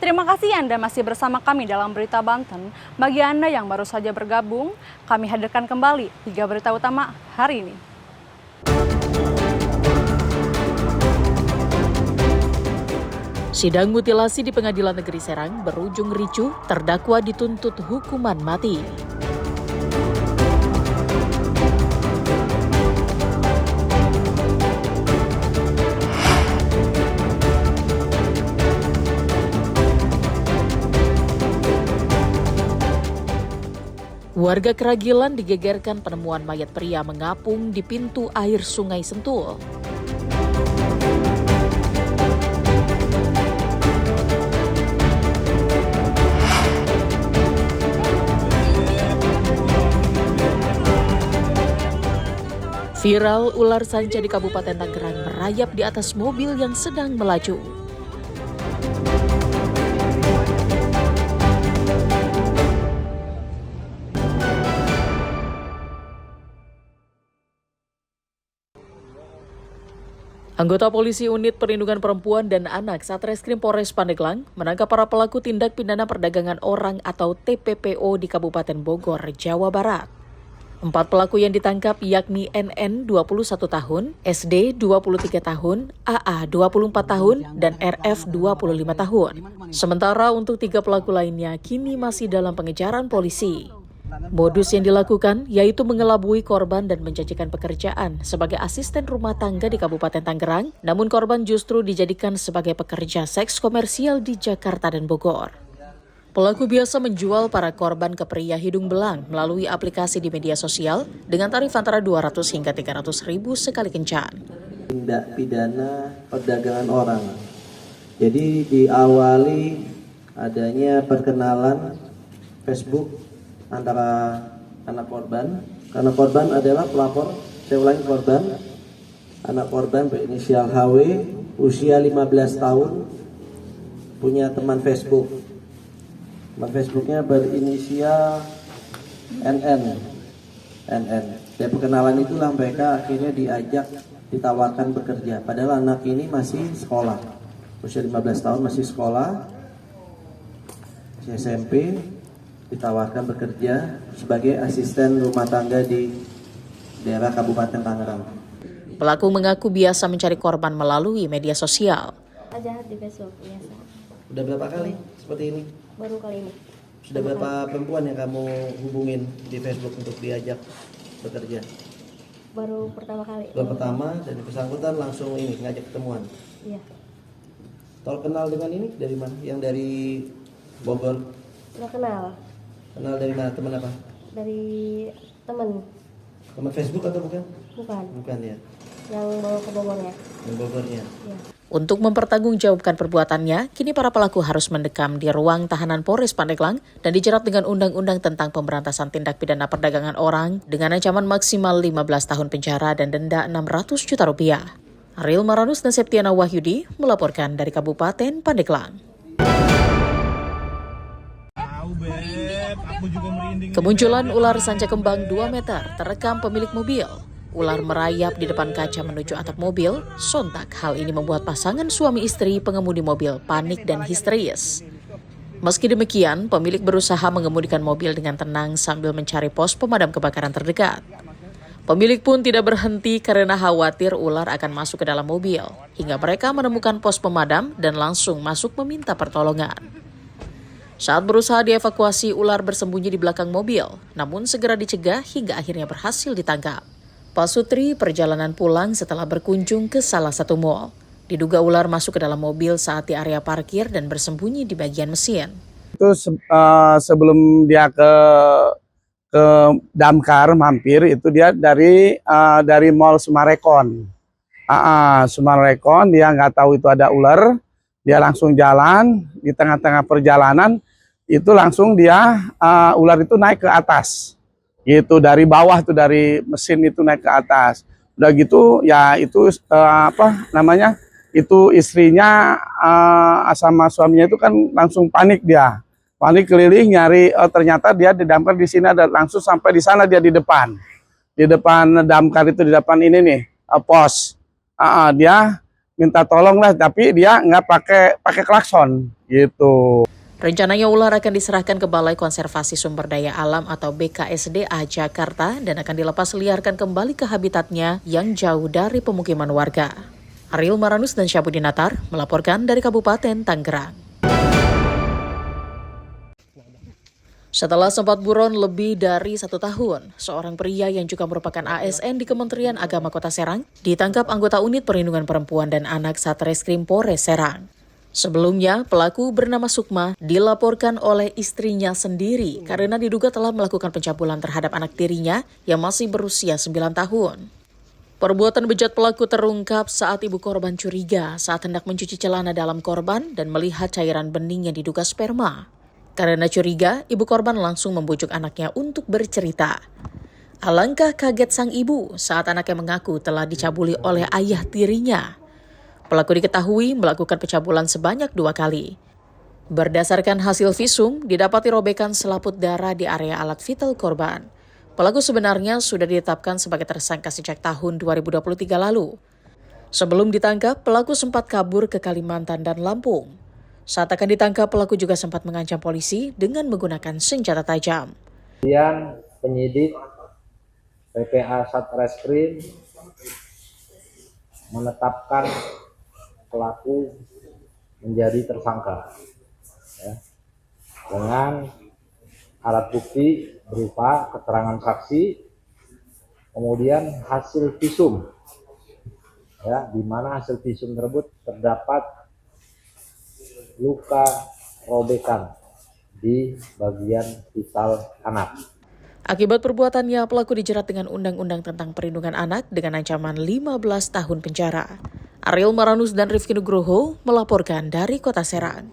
Terima kasih Anda masih bersama kami dalam Berita Banten. Bagi Anda yang baru saja bergabung, kami hadirkan kembali 3 berita utama hari ini. Sidang mutilasi di Pengadilan Negeri Serang berujung ricuh, terdakwa dituntut hukuman mati. Warga Keragilan digegerkan penemuan mayat pria mengapung di pintu air Sungai Sentul. Viral, ular sanca di Kabupaten Tangerang merayap di atas mobil yang sedang melaju. Anggota Polisi Unit Perlindungan Perempuan dan Anak Satreskrim Polres Pandeglang menangkap para pelaku tindak pidana perdagangan orang atau TPPO di Kabupaten Bogor, Jawa Barat. 4 pelaku yang ditangkap yakni NN 21 tahun, SD 23 tahun, AA 24 tahun, dan RF 25 tahun. Sementara untuk 3 pelaku lainnya kini masih dalam pengejaran polisi. Modus yang dilakukan yaitu mengelabui korban dan menjanjikan pekerjaan sebagai asisten rumah tangga di Kabupaten Tangerang, namun korban justru dijadikan sebagai pekerja seks komersial di Jakarta dan Bogor. Pelaku biasa menjual para korban ke pria hidung belang melalui aplikasi di media sosial dengan tarif antara 200 hingga 300 ribu sekali kencan. Tindak pidana perdagangan orang. Jadi diawali adanya perkenalan Facebook antara anak korban, karena korban adalah pelapor, saya ulangi korban, anak korban berinisial HW, usia 15 tahun, punya teman Facebook. Teman Facebooknya berinisial NN. Dari perkenalan itulah mereka akhirnya diajak, ditawarkan bekerja. Padahal anak ini masih sekolah, usia 15 tahun masih sekolah, masih SMP, ditawarkan bekerja sebagai asisten rumah tangga di daerah Kabupaten Tangerang. Pelaku mengaku biasa mencari korban melalui media sosial. Jahat di Facebook biasa. Udah berapa kali seperti ini? Baru kali ini. Sudah berapa perempuan yang kamu hubungin di Facebook untuk diajak bekerja? Baru pertama kali. Baru pertama, dan bersangkutan langsung ini ngajak ketemuan. Iya. Tol kenal dengan ini dari mana? Yang dari Bogor? Nggak kenal. Kenal dari mana? Teman apa? Dari temen. Teman Facebook atau bukan? Bukan. Bukan ya. Yang bawa ke Bogornya. Yang Bogornya. Iya. Untuk mempertanggungjawabkan perbuatannya, kini para pelaku harus mendekam di ruang tahanan Polres Pandeglang dan dijerat dengan Undang-Undang tentang Pemberantasan Tindak Pidana Perdagangan Orang dengan ancaman maksimal 15 tahun penjara dan denda 600 juta rupiah. Ariel Maranus dan Septiana Wahyudi melaporkan dari Kabupaten Pandeglang. Kemunculan ular sanca kembang 2 meter terekam pemilik mobil. Ular merayap di depan kaca menuju atap mobil. Sontak hal ini membuat pasangan suami istri pengemudi mobil panik dan histeris. Meski demikian, pemilik berusaha mengemudikan mobil dengan tenang sambil mencari pos pemadam kebakaran terdekat. Pemilik pun tidak berhenti karena khawatir ular akan masuk ke dalam mobil, hingga mereka menemukan pos pemadam dan langsung masuk meminta pertolongan. Saat berusaha dievakuasi, ular bersembunyi di belakang mobil, namun segera dicegah hingga akhirnya berhasil ditangkap. Pak Sutri perjalanan pulang setelah berkunjung ke salah satu mal. Diduga ular masuk ke dalam mobil saat di area parkir dan bersembunyi di bagian mesin. Itu sebelum dia ke Damkar mampir, itu dia dari Mall Sumarekon. Sumarekon, dia nggak tahu itu ada ular, dia langsung jalan. Di tengah-tengah perjalanan itu langsung ular itu naik ke atas. Gitu, dari bawah tuh, dari mesin itu naik ke atas. Udah gitu ya, itu itu istrinya sama suaminya itu kan langsung panik, dia panik keliling nyari. Ternyata dia di damkar di sini ada, langsung sampai di sana dia di depan damkar itu, di depan ini nih pos. Dia minta tolong lah, tapi dia nggak pakai klakson. gitu. Rencananya ular akan diserahkan ke Balai Konservasi Sumber Daya Alam atau BKSDA Jakarta dan akan dilepas liarkan kembali ke habitatnya yang jauh dari pemukiman warga. Ariel Maranus dan Syabudin Natar melaporkan dari Kabupaten Tangerang. Setelah sempat buron lebih dari 1 tahun, seorang pria yang juga merupakan ASN di Kementerian Agama Kota Serang ditangkap anggota Unit Perlindungan Perempuan dan Anak Satreskrim Polres Serang. Sebelumnya, pelaku bernama Sukma dilaporkan oleh istrinya sendiri karena diduga telah melakukan pencabulan terhadap anak tirinya yang masih berusia 9 tahun. Perbuatan bejat pelaku terungkap saat ibu korban curiga saat hendak mencuci celana dalam korban dan melihat cairan bening yang diduga sperma. Karena curiga, ibu korban langsung membujuk anaknya untuk bercerita. Alangkah kaget sang ibu saat anaknya mengaku telah dicabuli oleh ayah tirinya. Pelaku diketahui melakukan pencabulan sebanyak 2 kali. Berdasarkan hasil visum, didapati robekan selaput darah di area alat vital korban. Pelaku sebenarnya sudah ditetapkan sebagai tersangka sejak tahun 2023 lalu. Sebelum ditangkap, pelaku sempat kabur ke Kalimantan dan Lampung. Saat akan ditangkap, pelaku juga sempat mengancam polisi dengan menggunakan senjata tajam. Kemudian penyidik PPA Satreskrim menetapkan pelaku menjadi tersangka dengan alat bukti berupa keterangan saksi, kemudian hasil visum, di mana hasil visum tersebut terdapat luka robekan di bagian vital anak. Akibat perbuatannya, pelaku dijerat dengan Undang-Undang tentang Perlindungan Anak dengan ancaman 15 tahun penjara. Ariel Maranus dan Rifki Nugroho melaporkan dari Kota Serang.